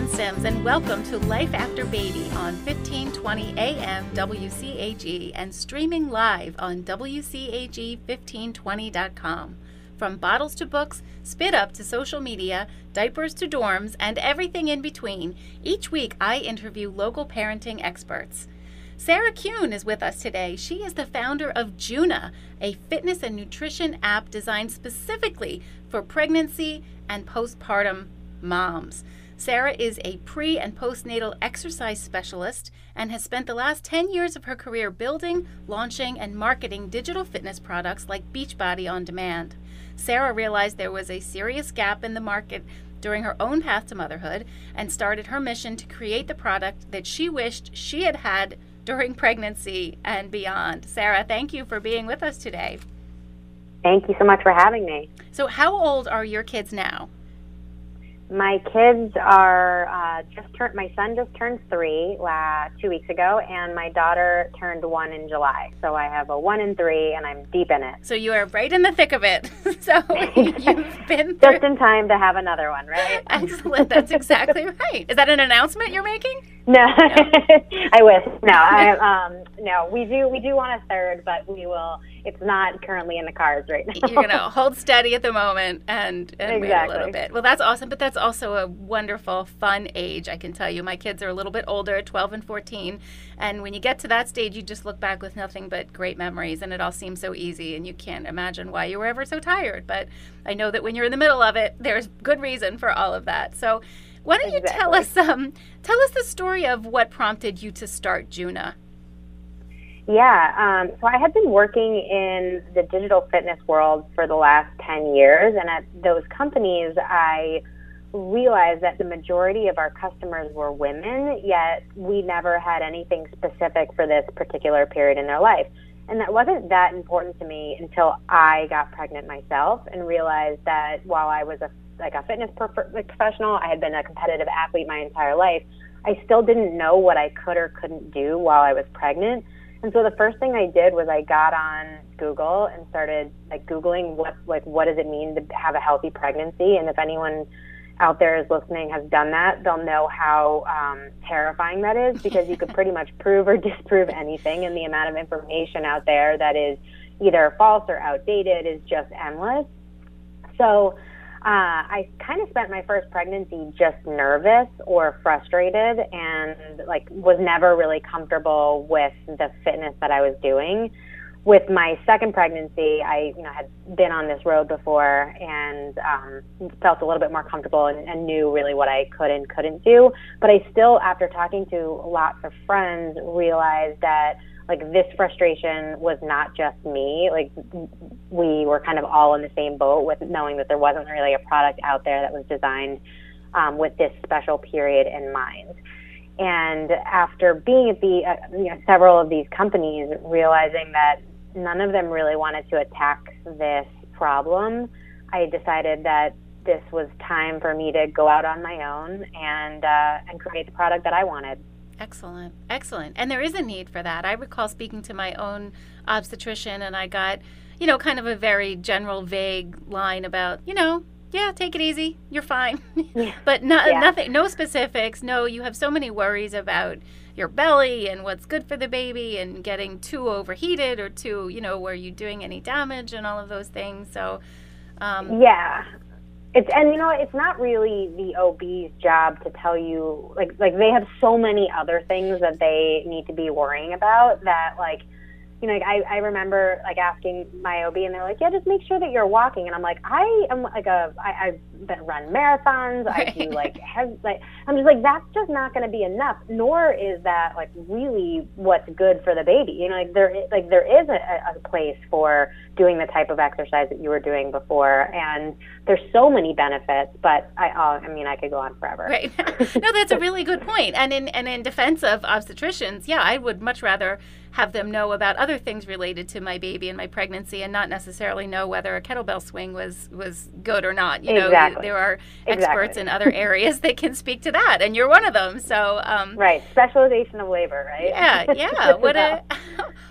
Luanne Sims, and welcome to Life After Baby on 1520 AM WCAG and streaming live on WCAG1520.com. From bottles to books, spit up to social media, diapers to dorms, and everything in between, each week I interview local parenting experts. Sarah Kuhn is with us today. She is the founder of Juna, a fitness and nutrition app designed specifically for pregnancy and postpartum moms. Sarah is a pre- and postnatal exercise specialist and has spent the last 10 years of her career building, launching, and marketing digital fitness products like Beachbody on demand. Sarah realized there was a serious gap in the market during her own path to motherhood and started her mission to create the product that she wished she had had during pregnancy and beyond. Sarah, thank you for being with us today. Thank you so much for having me. So how old are your kids now? My kids are my son just turned 3 2 weeks ago, and my daughter turned 1 in July. So I have a 1 and 3, and I'm deep in it. So you are right in the thick of it. So you've been just in time to have another one, right? Excellent. That's exactly right. Is that an announcement you're making? No, I wish. No, no. We do want a third, but we will. It's not currently in the cards right now. You're gonna hold steady at the moment and exactly. Wait a little bit. Well, that's awesome, but that's also a wonderful, fun age. I can tell you, my kids are a little bit older, 12 and 14, and when you get to that stage, you just look back with nothing but great memories, and it all seems so easy, and you can't imagine why you were ever so tired. But I know that when you're in the middle of it, there's good reason for all of that. So. Why don't you tell us the story of what prompted you to start Juna? Yeah, so I had been working in the digital fitness world for the last 10 years, and at those companies, I realized that the majority of our customers were women, yet we never had anything specific for this particular period in their life. And that wasn't that important to me until I got pregnant myself and realized that while I was a fitness professional, I had been a competitive athlete my entire life, I still didn't know what I could or couldn't do while I was pregnant. And so the first thing I did was I got on Google and started Googling what does it mean to have a healthy pregnancy. And if anyone out there is listening has done that, they'll know how terrifying that is, because you could pretty much prove or disprove anything, and the amount of information out there that is either false or outdated is just endless. So I kind of spent my first pregnancy just nervous or frustrated, and was never really comfortable with the fitness that I was doing. With my second pregnancy, I had been on this road before and felt a little bit more comfortable and knew really what I could and couldn't do. But I still, after talking to lots of friends, realized that this frustration was not just me. We were kind of all in the same boat with knowing that there wasn't really a product out there that was designed with this special period in mind. And after being at several of these companies, realizing that none of them really wanted to attack this problem, I decided that this was time for me to go out on my own and create the product that I wanted. Excellent. Excellent. And there is a need for that. I recall speaking to my own obstetrician, and I got, kind of a very general, vague line about, yeah, take it easy. You're fine. Yeah. But nothing, no specifics. No, you have so many worries about your belly and what's good for the baby and getting too overheated or too, were you doing any damage and all of those things. So, yeah. It's not really the OB's job to tell you, they have so many other things that they need to be worrying about that, I remember asking my OB, and they're like, yeah, just make sure that you're walking. And I'm like, I've run marathons. Right. I do I'm just like, that's just not going to be enough. Nor is that really what's good for the baby. There is a place for doing the type of exercise that you were doing before, and there's so many benefits. But I could go on forever. Right. No, that's a really good point. And in defense of obstetricians, yeah, I would much rather have them know about other things related to my baby and my pregnancy, and not necessarily know whether a kettlebell swing was good or not. Exactly. There are experts in other areas that can speak to that, and you're one of them. So right, specialization of labor, right? Yeah.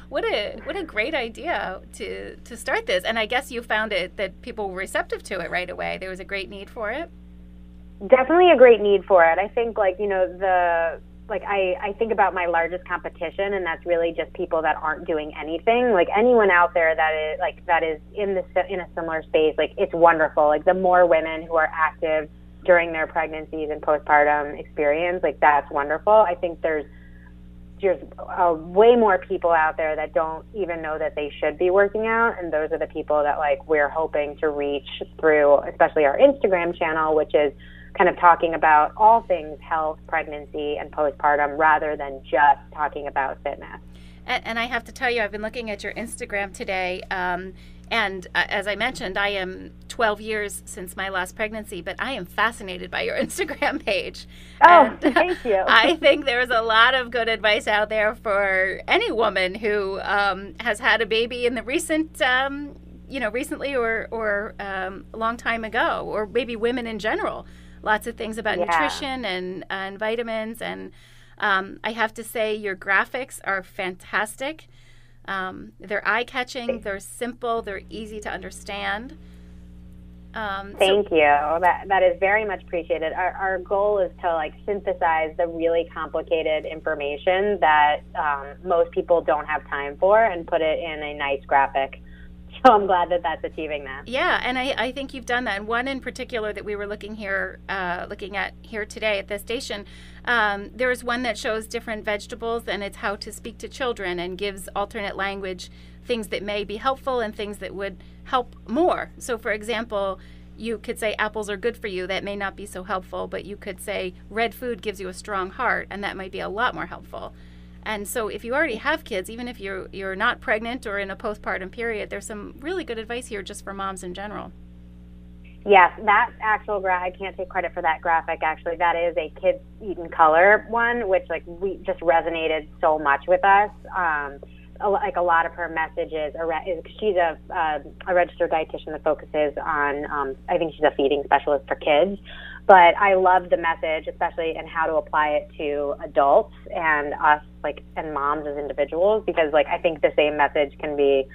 What a great idea to start this. And I guess you found it that people were receptive to it right away. There was a great need for it. Definitely a great need for it. I think I think about my largest competition, and that's really just people that aren't doing anything. Like anyone out there that is in a similar space, like it's wonderful. Like the more women who are active during their pregnancies and postpartum experience, like that's wonderful. I think there's way more people out there that don't even know that they should be working out, and those are the people that like we're hoping to reach through, especially our Instagram channel, which is kind of talking about all things health, pregnancy, and postpartum rather than just talking about fitness. And I have to tell you, I've been looking at your Instagram today, and as I mentioned, I am 12 years since my last pregnancy, but I am fascinated by your Instagram page. Oh, thank you. I think there's a lot of good advice out there for any woman who has had a baby in the recently or a long time ago, or maybe women in general. Lots of things about nutrition and vitamins. And I have to say your graphics are fantastic. They're eye-catching. They're simple. They're easy to understand. Thank you. That is very much appreciated. Our goal is to like synthesize the really complicated information that most people don't have time for and put it in a nice graphic. So I'm glad that that's achieving that. Yeah, and I think you've done that. And one in particular that we were looking at here today at the station, there is one that shows different vegetables, and it's how to speak to children and gives alternate language, things that may be helpful and things that would help more. So, for example, you could say apples are good for you. That may not be so helpful, but you could say red food gives you a strong heart, and that might be a lot more helpful. And so if you already have kids, even if you're not pregnant or in a postpartum period, there's some really good advice here just for moms in general. Yes, that actual I can't take credit for that graphic. Actually, that is a Kids Eat in Color one, which we just resonated so much with us. A lot of her messages she's a registered dietitian that focuses on, I think she's a feeding specialist for kids. But I love the message, especially and how to apply it to adults and us, and moms as individuals, because I think the same message can be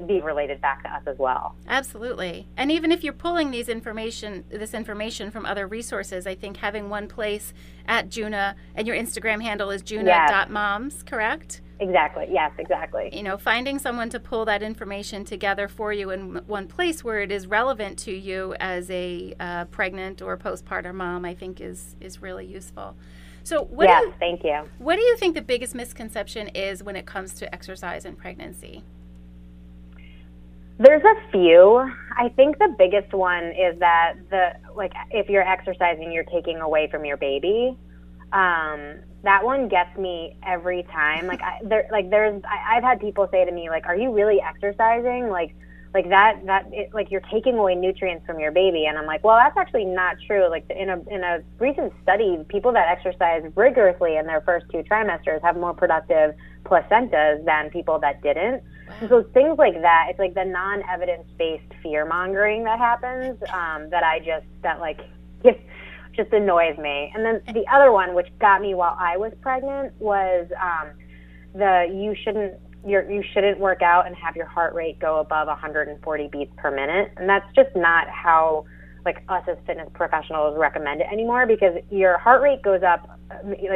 be related back to us as well. Absolutely. And even if you're pulling this information from other resources, I think having one place at Juna, and your Instagram handle is juna.moms, correct? Exactly. Yes, exactly. Finding someone to pull that information together for you in one place where it is relevant to you as a pregnant or postpartum mom, I think is really useful. So thank you. What do you think the biggest misconception is when it comes to exercise and pregnancy? There's a few. I think the biggest one is that if you're exercising, you're taking away from your baby. That one gets me every time. I've had people say to me, are you really exercising? You're taking away nutrients from your baby. And I'm like, well, that's actually not true. In a recent study, people that exercise rigorously in their first 2 trimesters have more productive placentas than people that didn't. Wow. And so things like that, it's the non-evidence-based fear-mongering that happens, just annoys me. And then the other one, which got me while I was pregnant, was you shouldn't work out and have your heart rate go above 140 beats per minute. And that's just not how us as fitness professionals recommend it anymore, because your heart rate goes up,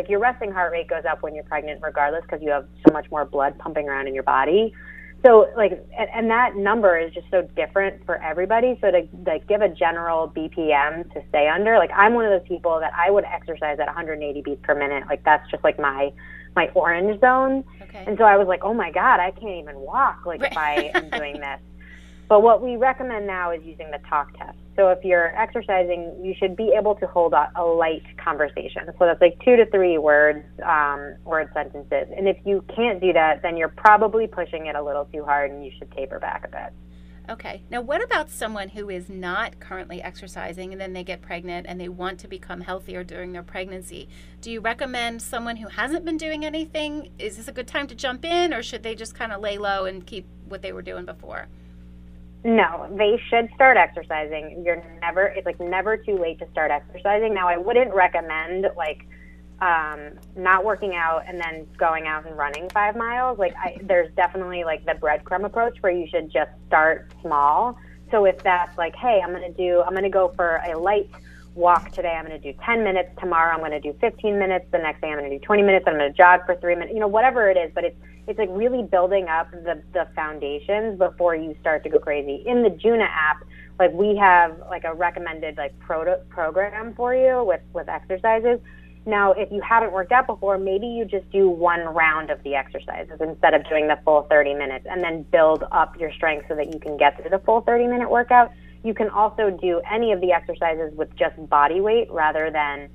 your resting heart rate goes up when you're pregnant regardless, because you have so much more blood pumping around in your body. So and that number is just so different for everybody. So to give a general BPM to stay under, I'm one of those people that I would exercise at 180 beats per minute. That's just my orange zone. Okay. And so I was like, oh my God, I can't even walk if I am doing this. But what we recommend now is using the talk test. So if you're exercising, you should be able to hold a light conversation. So that's 2 to 3 word sentences. And if you can't do that, then you're probably pushing it a little too hard, and you should taper back a bit. Okay. Now, what about someone who is not currently exercising and then they get pregnant and they want to become healthier during their pregnancy? Do you recommend someone who hasn't been doing anything? Is this a good time to jump in, or should they just kind of lay low and keep what they were doing before? No, they should start exercising. It's never too late to start exercising. Now, I wouldn't recommend not working out and then going out and running 5 miles. There's definitely the breadcrumb approach where you should just start small so if that's like, hey, I'm going to go for a light walk today. I'm going to do 10 minutes. Tomorrow I'm going to do 15 minutes. The next day I'm going to do 20 minutes. I'm going to jog for 3 minutes, whatever it is. But it's like really building up the foundations before you start to go crazy. In the Juna app, like we have like a recommended like program for you with exercises. Now, if you haven't worked out before, maybe you just do one round of the exercises instead of doing the full 30 minutes and then build up your strength so that you can get through the full 30-minute workout. You can also do any of the exercises with just body weight rather than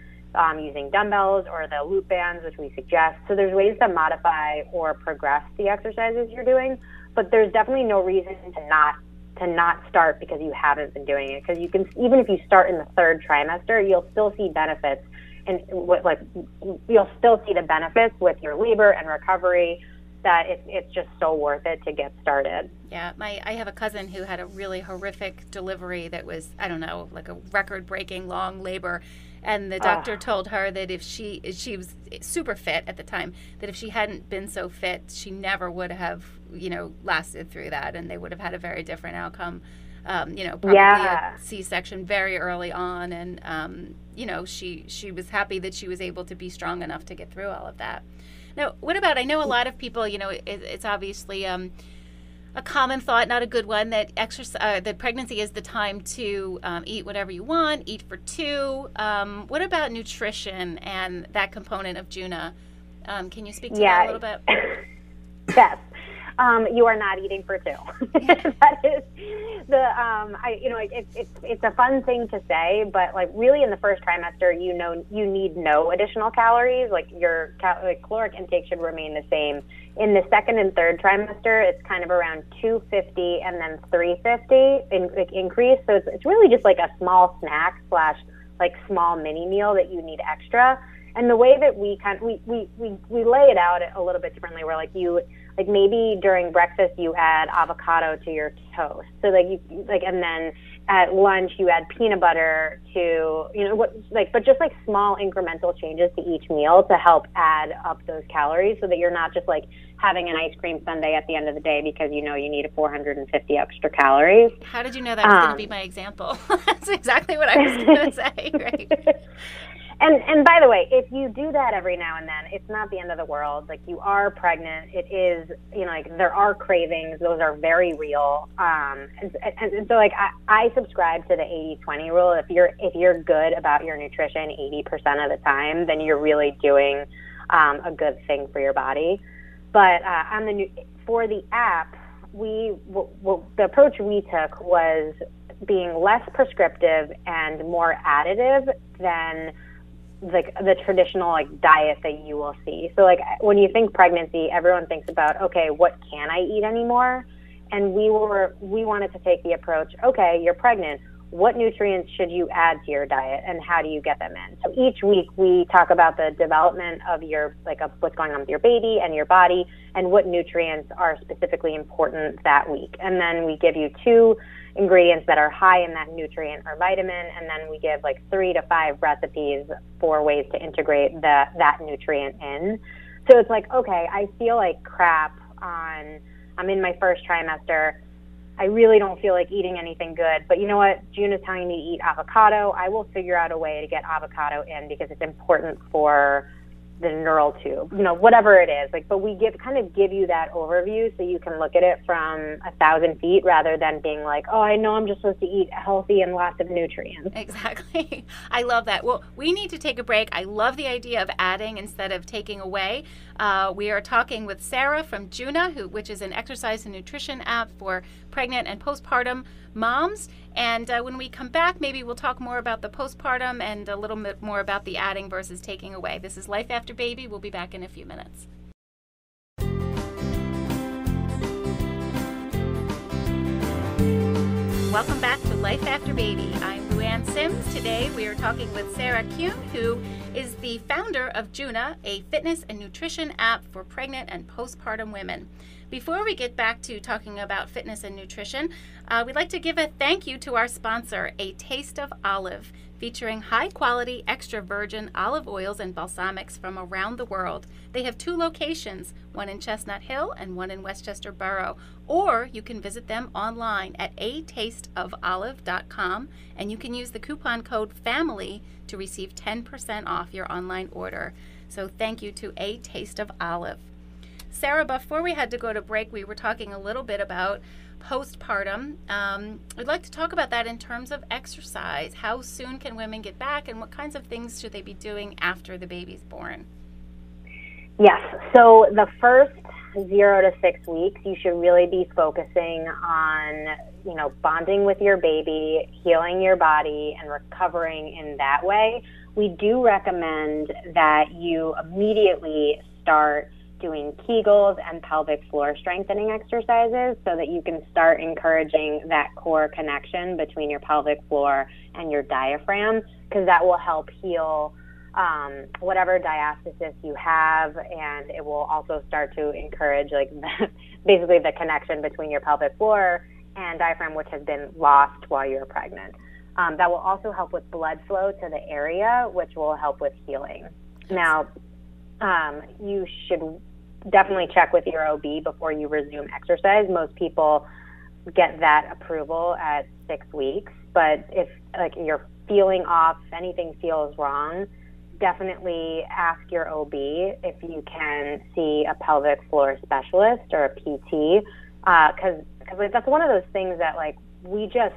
using dumbbells or the loop bands, which we suggest. So there's ways to modify or progress the exercises you're doing, but there's definitely no reason to not start because you haven't been doing it. Because you can, even if you start in the third trimester, you'll still see benefits. And you'll still see the benefits with your labor and recovery, that it's just so worth it to get started. Yeah, I have a cousin who had a really horrific delivery that was, I don't know, like a record-breaking long labor. And the doctor told her that if she was super fit at the time, that if she hadn't been so fit, she never would have, lasted through that, and they would have had a very different outcome. Probably a C-section very early on, and she was happy that she was able to be strong enough to get through all of that. Now, what about, I know a lot of people, it's obviously a common thought, not a good one, that that pregnancy is the time to eat whatever you want, eat for two. What about nutrition and that component of Juna? Can you speak to that a little bit? Yes. You are not eating for two. That is it's a fun thing to say, but like really in the first trimester, you need no additional calories. Like your caloric intake should remain the same. In the second and third trimester, it's kind of around 250 and then 350 increase. So it's really just like a small snack / like small mini meal that you need extra. And the way that we lay it out a little bit differently, where like maybe during breakfast you add avocado to your toast. So and then at lunch you add peanut butter to, but just like small incremental changes to each meal to help add up those calories so that you're not just like having an ice cream sundae at the end of the day because you need 450 extra calories. How did you know that was going to be my example? That's exactly what I was going to say, right? And by the way, if you do that every now and then, it's not the end of the world. Like, you are pregnant. It is, there are cravings. Those are very real. And so like I subscribe to the 80-20 rule. If you're good about your nutrition 80% of the time, then you're really doing a good thing for your body. But for the app, the approach we took was being less prescriptive and more additive than the traditional like diet that you will see. So like when you think pregnancy, everyone thinks about, okay, what can I eat anymore? And we wanted to take the approach, okay, you're pregnant. What nutrients should you add to your diet and how do you get them in? So each week we talk about the development of of what's going on with your baby and your body and what nutrients are specifically important that week. And then we give you 2 ingredients that are high in that nutrient or vitamin, and then we give like 3 to 5 recipes for ways to integrate that nutrient in. So it's like, okay, I feel like crap I'm in my first trimester. I really don't feel like eating anything good, but you know what? Juna's telling me to eat avocado. I will figure out a way to get avocado in because it's important for the neural tube, whatever it is. But we give you that overview so you can look at it from 1,000 feet rather than being like, oh, I know I'm just supposed to eat healthy and lots of nutrients. Exactly. I love that. Well, we need to take a break. I love the idea of adding instead of taking away. We are talking with Sarah from Juna, which is an exercise and nutrition app for pregnant and postpartum moms. And when we come back, maybe we'll talk more about the postpartum and a little bit more about the adding versus taking away. This is Life After Baby. We'll be back in a few minutes. Welcome back to Life After Baby. I'm Luanne Sims. Today we are talking with Sarah Kuhn, who is the founder of Juna, a fitness and nutrition app for pregnant and postpartum women. Before we get back to talking about fitness and nutrition, we'd like to give a thank you to our sponsor, A Taste of Olive, featuring high-quality extra virgin olive oils and balsamics from around the world. They have 2 locations, one in Chestnut Hill and one in Westchester Borough. Or you can visit them online at atasteofolive.com, and you can use the coupon code FAMILY to receive 10% off your online order. So thank you to A Taste of Olive. Sarah, before we had to go to break, we were talking a little bit about postpartum. I'd like to talk about that in terms of exercise. How soon can women get back, and what kinds of things should they be doing after the baby's born? Yes. So the first 0 to 6 weeks, you should really be focusing on, bonding with your baby, healing your body, and recovering in that way. We do recommend that you immediately start doing Kegels and pelvic floor strengthening exercises so that you can start encouraging that core connection between your pelvic floor and your diaphragm, because that will help heal whatever diastasis you have, and it will also start to encourage basically the connection between your pelvic floor and diaphragm, which has been lost while you're pregnant. That will also help with blood flow to the area, which will help with healing. Now, you should definitely check with your OB before you resume exercise. Most people get that approval at 6 weeks, but if you're feeling off, if anything feels wrong, definitely ask your OB if you can see a pelvic floor specialist or a PT, because that's one of those things that we just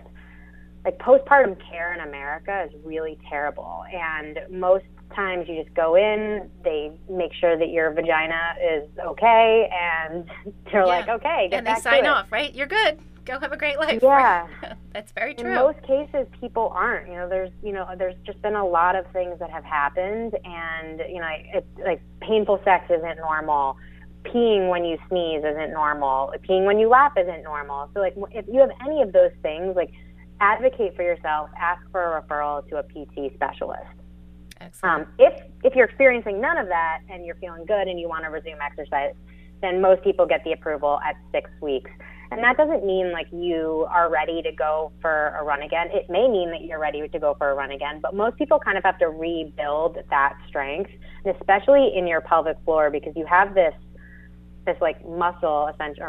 postpartum care in America is really terrible, and most times you just go in, they make sure that your vagina is okay, and they're okay, get and back they sign to it. off, right? You're good. Go have a great life. Yeah. That's very true. In most cases, people aren't. There's just been a lot of things that have happened, and it's painful sex isn't normal. Peeing when you sneeze isn't normal. Peeing when you laugh isn't normal. So if you have any of those things, advocate for yourself. Ask for a referral to a PT specialist. Excellent. If you're experiencing none of that and you're feeling good and you want to resume exercise, then most people get the approval at 6 weeks. And that doesn't mean you are ready to go for a run again. It may mean that you're ready to go for a run again, but most people kind of have to rebuild that strength, and especially in your pelvic floor, because you have this muscle, essentially,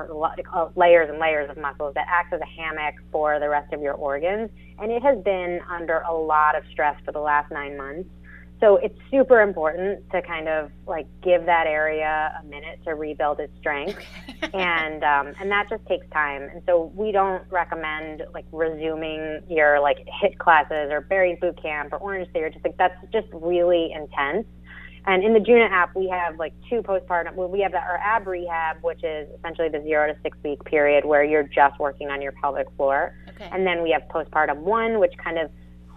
or layers and layers of muscles that acts as a hammock for the rest of your organs. And it has been under a lot of stress for the last 9 months. So it's super important to kind of give that area a minute to rebuild its strength. Okay. and that just takes time. And so we don't recommend resuming your HIIT classes or Barry's boot camp or Orange Theory. That's just really intense. And in the Juna app, we have 2 postpartum. We have our ab rehab, which is essentially the 0 to 6 week period where you're just working on your pelvic floor. Okay. And then we have postpartum 1, which kind of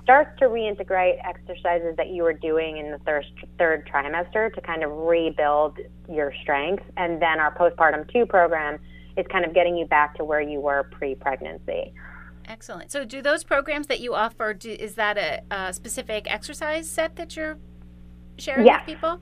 starts to reintegrate exercises that you were doing in the third trimester to kind of rebuild your strength. And then our postpartum 2 program is kind of getting you back to where you were pre-pregnancy. Excellent. So do those programs that you offer, is that a specific exercise set that you're sharing with people?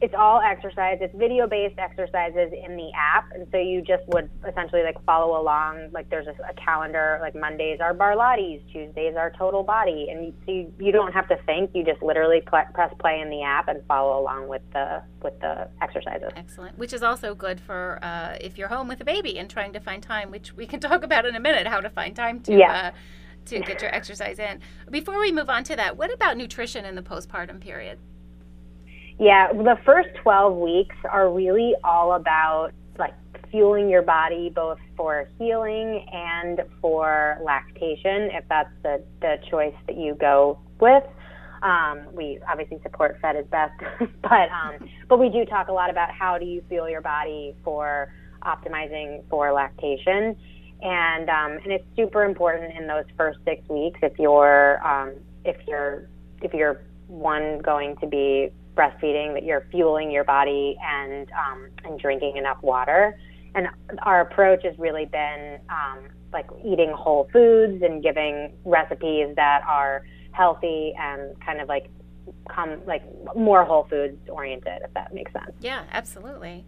It's all exercise. It's video-based exercises in the app, and so you just would essentially follow along. There's a calendar. Mondays are Barlates, Tuesdays are Total Body, and you don't have to think. You just literally press play in the app and follow along with the exercises. Excellent. Which is also good for if you're home with a baby and trying to find time, which we can talk about in a minute, how to find time to get your exercise in. Before we move on to that, what about nutrition in the postpartum period? Yeah, the first 12 weeks are really all about fueling your body both for healing and for lactation, if that's the choice that you go with. We obviously support fed is best, but we do talk a lot about how do you fuel your body for optimizing for lactation, and it's super important in those first 6 weeks if you're one going to be breastfeeding, that you're fueling your body and drinking enough water. And our approach has really been eating whole foods and giving recipes that are healthy and kind of more whole foods oriented, if that makes sense. Yeah, absolutely.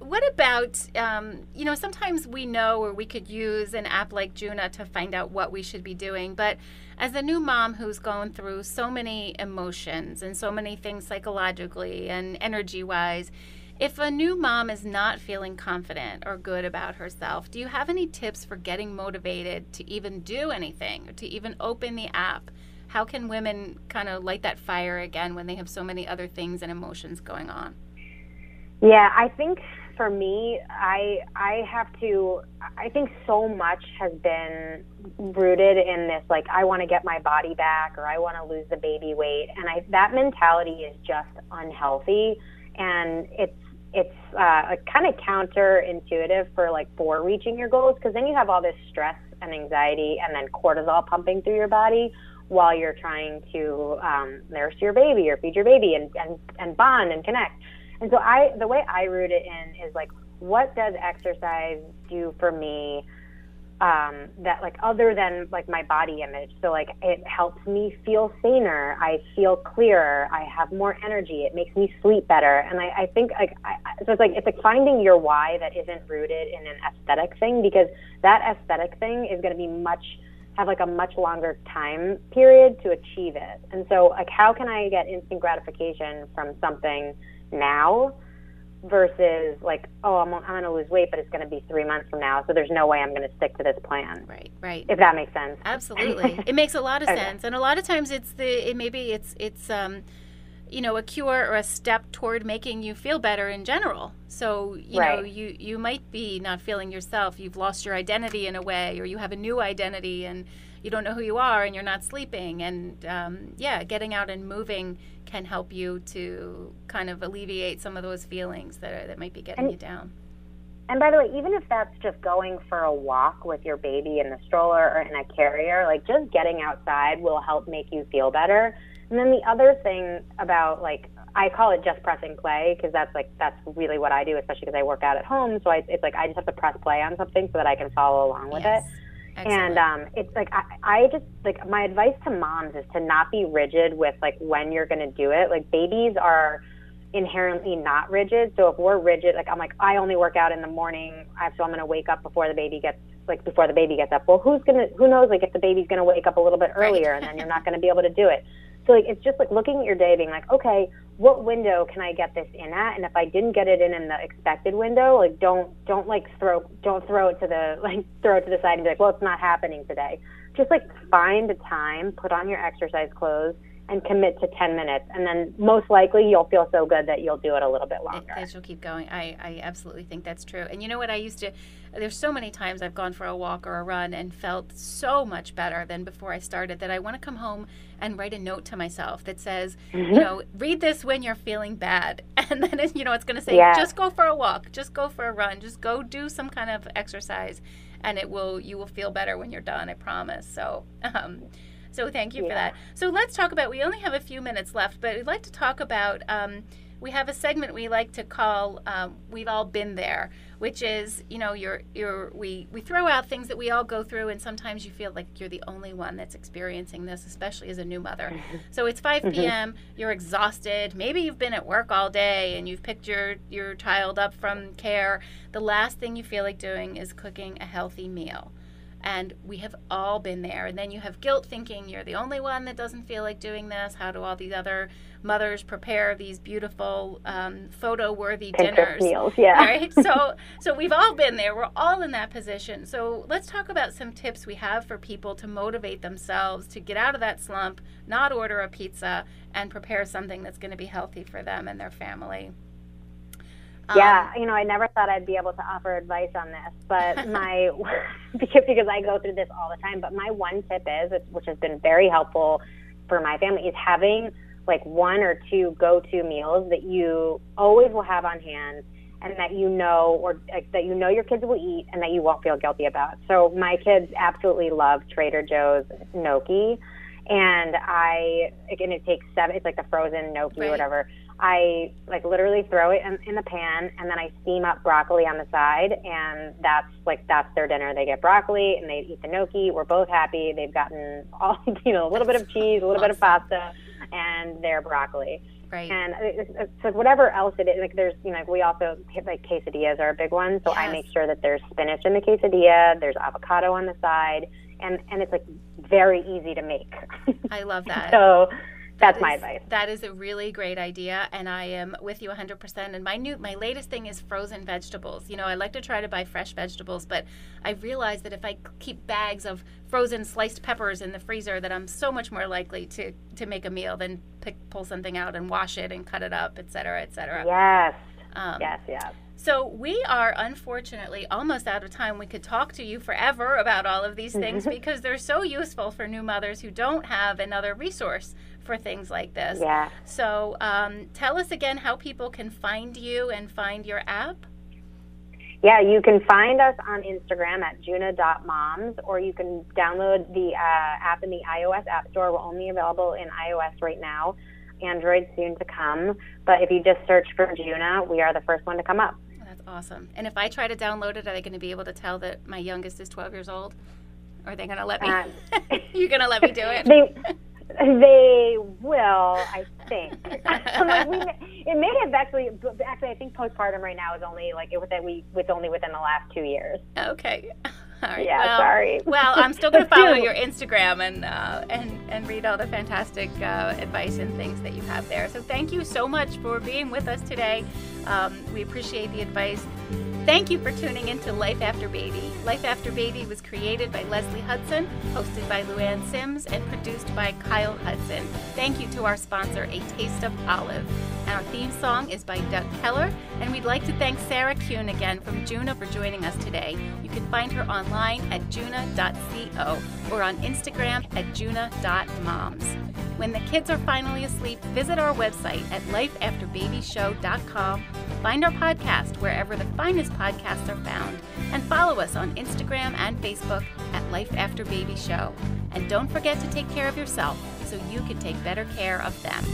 what about, sometimes we know, or we could use an app like Juna to find out what we should be doing. But as a new mom who's going through so many emotions and so many things psychologically and energy-wise, if a new mom is not feeling confident or good about herself, do you have any tips for getting motivated to even do anything, or to even open the app? How can women kind of light that fire again when they have so many other things and emotions going on? Yeah, I think for me, I think so much has been rooted in this, like, I want to get my body back, or I want to lose the baby weight. And that mentality is just unhealthy. And it's kind of counterintuitive for reaching your goals, because then you have all this stress and anxiety and then cortisol pumping through your body while you're trying to nurse your baby or feed your baby and bond and connect. And so the way I root it in is, like, what does exercise do for me that, like, other than, like, my body image? So, like, it helps me feel saner. I feel clearer. I have more energy. It makes me sleep better. And I think, like, so it's like finding your why that isn't rooted in an aesthetic thing, because that aesthetic thing is going to have a much longer time period to achieve it. And so, like, how can I get instant gratification from something now versus, like, oh, I'm going to lose weight, but it's going to be 3 months from now, so there's no way I'm going to stick to this plan. Right. If that makes sense. Absolutely. It makes a lot of sense. And a lot of times it's a cure or a step toward making you feel better in general. So, you might be not feeling yourself. You've lost your identity in a way, or you have a new identity and you don't know who you are and you're not sleeping. And getting out and moving can help you to kind of alleviate some of those feelings that might be getting you down. And by the way, even if that's just going for a walk with your baby in the stroller or in a carrier, like, just getting outside will help make you feel better. And then the other thing about, like, I call it just pressing play, because that's really what I do, especially because I work out at home. So it's like I just have to press play on something so that I can follow along with it. Excellent. And it's like I just, like, my advice to moms is to not be rigid with, like, when you're going to do it. Like, babies are inherently not rigid. So if we're rigid, like, I'm like, I only work out in the morning, so I'm going to wake up before the baby gets up. Well, who knows, like, if the baby's going to wake up a little bit earlier, and then you're not going to be able to do it. So, like, it's just like looking at your day, being like, okay, what window can I get this in at? And if I didn't get it in the expected window, like, don't throw it to the side and be like, well, it's not happening today. Just, like, find a time, put on your exercise clothes, and commit to 10 minutes. And then most likely you'll feel so good that you'll do it a little bit longer. That you'll keep going. I absolutely think that's true. And you know what, there's so many times I've gone for a walk or a run and felt so much better than before I started, that I want to come home and write a note to myself that says, read this when you're feeling bad. And then, it's going to say, just go for a walk, just go for a run, just go do some kind of exercise, and you will feel better when you're done, I promise. So thank you for that. So let's talk about, we only have a few minutes left, but I'd like to talk about, we have a segment we like to call We've All Been There, which is, we throw out things that we all go through, and sometimes you feel like you're the only one that's experiencing this, especially as a new mother. So it's 5 p.m., you're exhausted, maybe you've been at work all day and you've picked your child up from care. The last thing you feel like doing is cooking a healthy meal. And we have all been there. And then you have guilt, thinking you're the only one that doesn't feel like doing this. How do all these other mothers prepare these beautiful photo-worthy dinners? Meals, yeah. Right? So we've all been there. We're all in that position. So let's talk about some tips we have for people to motivate themselves to get out of that slump, not order a pizza, and prepare something that's going to be healthy for them and their family. Yeah, I never thought I'd be able to offer advice on this, but because I go through this all the time, but my one tip which has been very helpful for my family, is having, like, 1 or 2 go-to meals that you always will have on hand, and that that your kids will eat and that you won't feel guilty about. So my kids absolutely love Trader Joe's gnocchi, and it takes 7, it's like the frozen gnocchi or whatever. I, like, literally throw it in the pan, and then I steam up broccoli on the side, and that's their dinner. They get broccoli and they eat the gnocchi. We're both happy. They've gotten a little bit of cheese, a little bit of pasta, and their broccoli. Right. And so whatever else it is, like there's, we also hit like quesadillas are a big one. So I make sure that there's spinach in the quesadilla, there's avocado on the side, and it's like very easy to make. I love that. So that's my advice. That is a really great idea, and I am with you 100%. And my latest thing is frozen vegetables. I like to try to buy fresh vegetables, but I realized that if I keep bags of frozen sliced peppers in the freezer, that I'm so much more likely to make a meal than pull something out and wash it and cut it up, et cetera, et cetera. Yes. Yes. So we are unfortunately almost out of time. We could talk to you forever about all of these things because they're so useful for new mothers who don't have another resource for things like this. Yeah. So tell us again how people can find you and find your app. Yeah, you can find us on Instagram at juna.moms, or you can download the app in the iOS App Store. We're only available in iOS right now. Android soon to come. But if you just search for Juna, we are the first one to come up. That's awesome. And if I try to download it, are they going to be able to tell that my youngest is 12 years old? Or are they going to let me? You're going to let me do it? They will, I think. It may have actually, I think postpartum right now is only it's only within the last 2 years. Okay. All right. Yeah, sorry. Well, I'm still going to follow your Instagram and read all the fantastic advice and things that you have there. So thank you so much for being with us today. We appreciate the advice. Thank you for tuning in to Life After Baby. Life After Baby was created by Leslie Hudson, hosted by Luanne Sims, and produced by Kyle Hudson. Thank you to our sponsor, A Taste of Olive. And our theme song is by Doug Keller. And we'd like to thank Sarah Kuhn again from Juna for joining us today. You can find her online at juna.co or on Instagram at juna.moms. When the kids are finally asleep, visit our website at lifeafterbabyshow.com. Find our podcast wherever the finest podcasts are found, and follow us on Instagram and Facebook at Life After Baby Show. And don't forget to take care of yourself so you can take better care of them.